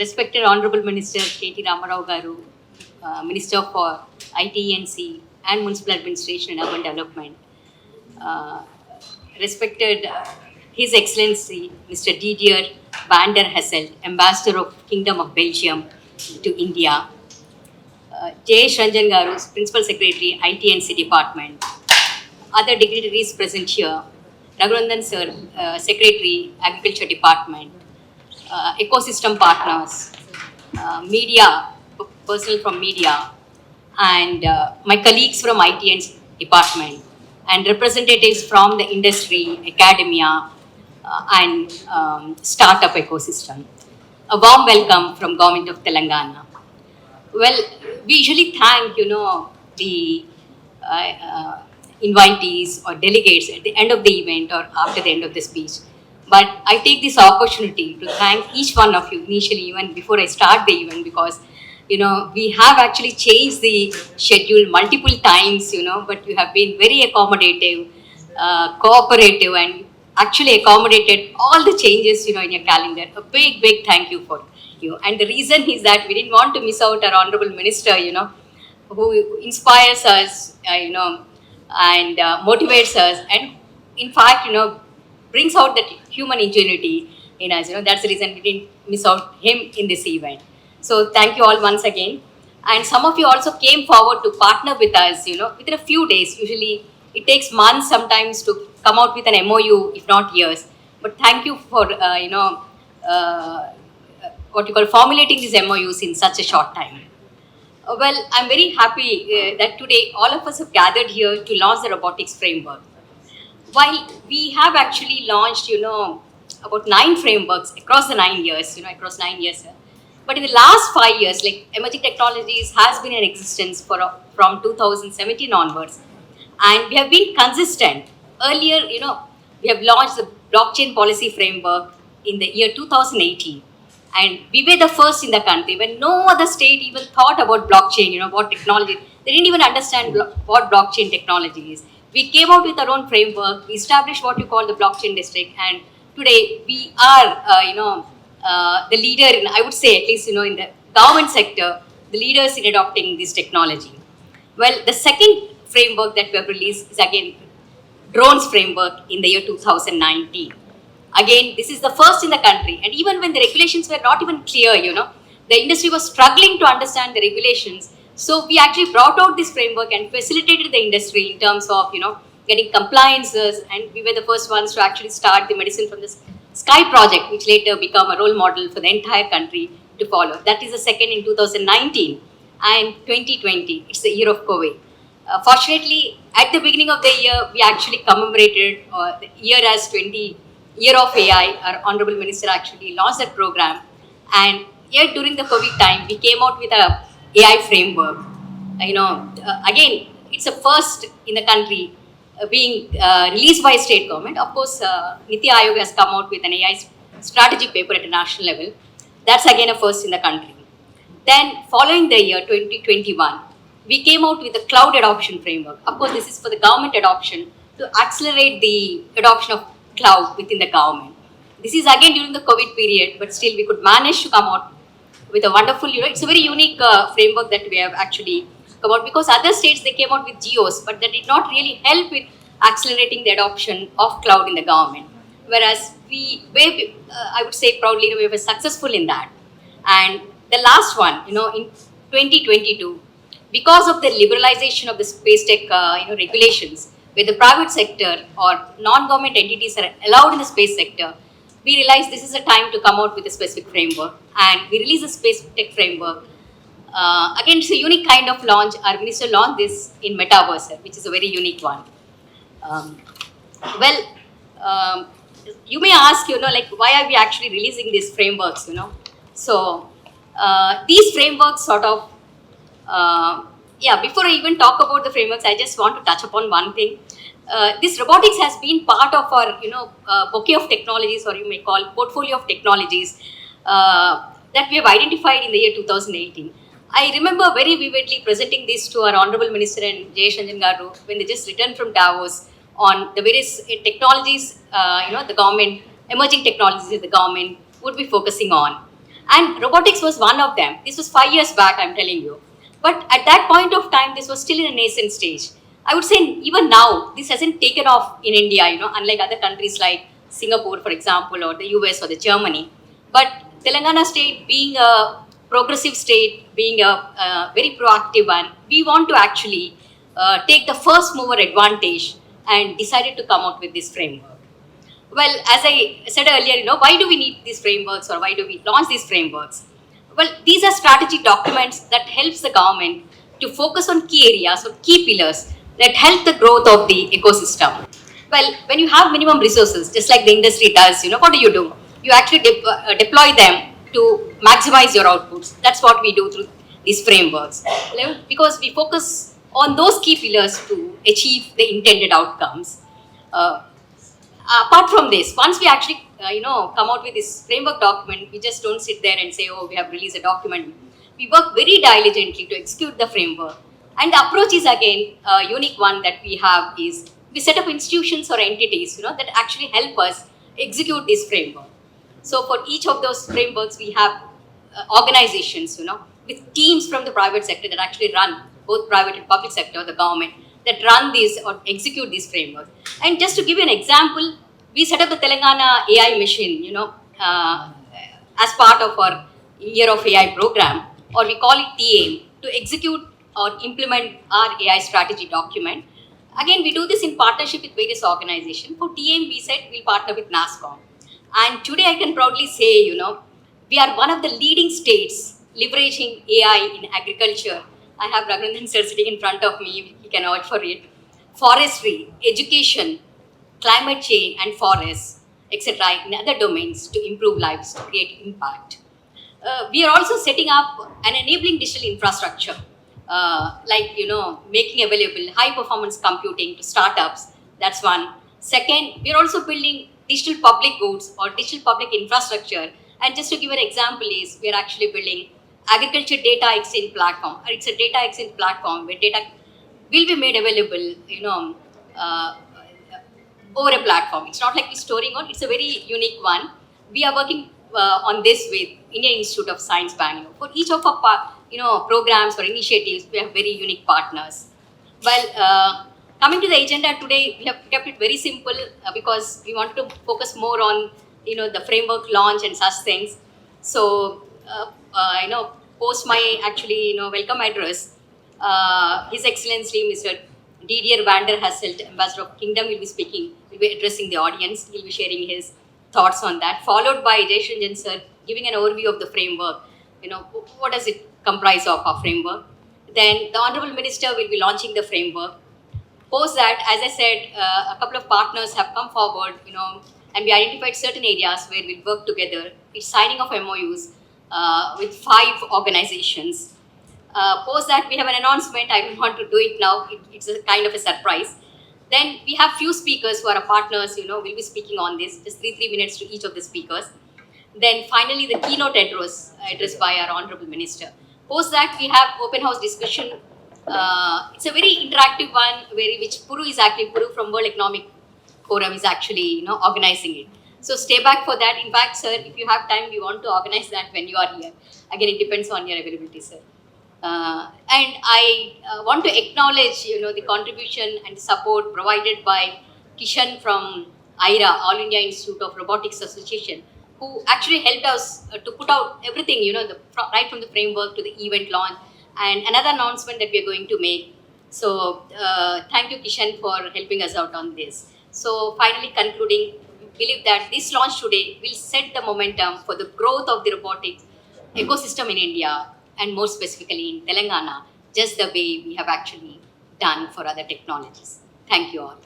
Respected Honorable Minister K.T. Ramarao Garu, Minister for ITNC and Municipal Administration and Urban Development, uh, respected His Excellency Mr. Didier van der Hasselt, Ambassador of Kingdom of Belgium to India, J. Ranjan Garu, Principal Secretary, ITNC Department, other dignitaries present here, Raghurandan Sir, Secretary, Agriculture Department, ecosystem partners, media, personnel from media, and my colleagues from ITN department, and representatives from the industry, academia, and startup ecosystem. A warm welcome from Government of Telangana. Well, we usually thank, the invitees or delegates at the end of the event or after the end of the speech. But I take this opportunity to thank each one of you initially, even before I start the event, because we have actually changed the schedule multiple times, but you have been very accommodative, cooperative, and actually accommodated all the changes, in your calendar. A big, big thank you for you. And the reason is that we didn't want to miss out our honorable minister, who inspires us, and motivates us, and in fact, brings out that human ingenuity in us. That's the reason we didn't miss out him in this event. So thank you all once again. And some of you also came forward to partner with us, within a few days. Usually it takes months sometimes to come out with an MOU, if not years. But thank you for, what you call formulating these MOUs in such a short time. Well, I'm very happy that today all of us have gathered here to launch the robotics framework. While we have actually launched, about 9 frameworks across the 9 years, across 9 years. But in the last 5 years, like emerging technologies has been in existence for from 2017 onwards, and we have been consistent. Earlier, we have launched the blockchain policy framework in the year 2018, and we were the first in the country when no other state even thought about blockchain. What technology? They didn't even understand what blockchain technology is. We came out with our own framework. We established what you call the blockchain district, and today we are, the leader in, I would say, at least, in the government sector, the leaders in adopting this technology. Well, the second framework that we have released is again drones framework in the year 2019. Again, this is the first in the country, and even when the regulations were not even clear, the industry was struggling to understand the regulations. So we actually brought out this framework and facilitated the industry in terms of, getting compliances, and we were the first ones to actually start the medicine from the Sky project, which later became a role model for the entire country to follow. That is the second in 2019, and 2020. It's the year of COVID. Fortunately, at the beginning of the year, we actually commemorated the year as 20 year of AI. Our honorable minister actually launched that program, and here during the COVID time, we came out with a AI framework. Again, it's a first in the country being released by state government. Of course, Niti Aayog has come out with an AI strategy paper at a national level. That's again a first in the country. Then, following the year 2021, we came out with a cloud adoption framework. Of course, this is for the government adoption to accelerate the adoption of cloud within the government. This is again during the COVID period, but still we could manage to come out with a wonderful, it's a very unique framework that we have actually come out, because other states, they came out with geos, but that did not really help with accelerating the adoption of cloud in the government. Whereas I would say proudly, we were successful in that. And the last one, in 2022, because of the liberalization of the space tech, regulations, where the private sector or non-government entities are allowed in the space sector, we realized this is a time to come out with a specific framework, and we released a space tech framework. Again, it's a unique kind of launch. Our minister launched this in Metaverse, which is a very unique one. Well, you may ask, why are we actually releasing these frameworks, So, these frameworks sort of, before I even talk about the frameworks, I just want to touch upon one thing. This robotics has been part of our, bouquet of technologies, or you may call portfolio of technologies that we have identified in the year 2018. I remember very vividly presenting this to our Honorable Minister and J. Ranjan Garu when they just returned from Davos on the various technologies, the government, emerging technologies that the government would be focusing on. And robotics was one of them. This was 5 years back, I'm telling you. But at that point of time, this was still in a nascent stage. I would say even now, this hasn't taken off in India, unlike other countries like Singapore, for example, or the US or the Germany. But Telangana state being a progressive state, being a very proactive one, we want to actually take the first mover advantage and decided to come out with this framework. Well, as I said earlier, why do we need these frameworks or why do we launch these frameworks? Well, these are strategic documents that helps the government to focus on key areas or key pillars that help the growth of the ecosystem. Well, when you have minimum resources, just like the industry does, what do? You actually deploy them to maximize your outputs. That's what we do through these frameworks. Because we focus on those key pillars to achieve the intended outcomes. Apart from this, once we actually come out with this framework document, we just don't sit there and say, oh, we have released a document. We work very diligently to execute the framework. And the approach is again a unique one that we have is we set up institutions or entities that actually help us execute this framework. So for each of those frameworks, we have organizations with teams from the private sector that actually run both private and public sector, the government, that run these or execute these frameworks. And just to give you an example, we set up the Telangana AI mission, as part of our Year of AI program, or we call it TAIM, to execute or implement our AI strategy document. Again, we do this in partnership with various organizations. For TAIM, we said we'll partner with NASSCOM. And today I can proudly say, we are one of the leading states leveraging AI in agriculture. I have Raghunandan sir sitting in front of me, he can vouch for it. Forestry, education, climate change and forests, etc. in other domains to improve lives, to create impact. We are also setting up an enabling digital infrastructure, making available high performance computing to startups. That's one. Second, we are also building digital public goods or digital public infrastructure. And just to give an example is, we are actually building agriculture data exchange platform. It's a data exchange platform where data will be made available, over a platform. It's not like we're storing on. It's a very unique one. We are working on this with Indian Institute of Science, Bangalore. For each of our programs or initiatives, we have very unique partners. Well, coming to the agenda today, we have kept it very simple because we want to focus more on the framework launch and such things. So post my actually welcome address, His Excellency Mr. Didier van der Hasselt, Ambassador of Kingdom, will be speaking, will be addressing the audience. He'll be sharing his thoughts on that, followed by Jayshanjan sir giving an overview of the framework. What does it comprise of, our framework? Then the Honorable Minister will be launching the framework. Post that, as I said, a couple of partners have come forward, and we identified certain areas where we'll work together. It's signing of MOUs with 5 organizations. Post that, we have an announcement. I don't want to do it now. It's a kind of a surprise. Then we have few speakers who are our partners, will be speaking on this, just 3 minutes to each of the speakers. Then finally, the keynote address by our Honorable Minister. Post that, we have open house discussion. It's a very interactive one, which Puru from World Economic Forum is actually, organizing it. So stay back for that. In fact, sir, if you have time, we want to organize that when you are here. Again, it depends on your availability, sir. And I want to acknowledge, the contribution and support provided by Kishan from IRA, All India Institute of Robotics Association, who actually helped us to put out everything, right from the framework to the event launch, and another announcement that we are going to make. So thank you, Kishan, for helping us out on this. So finally concluding, we believe that this launch today will set the momentum for the growth of the robotics ecosystem in India, and more specifically in Telangana, just the way we have actually done for other technologies. Thank you all.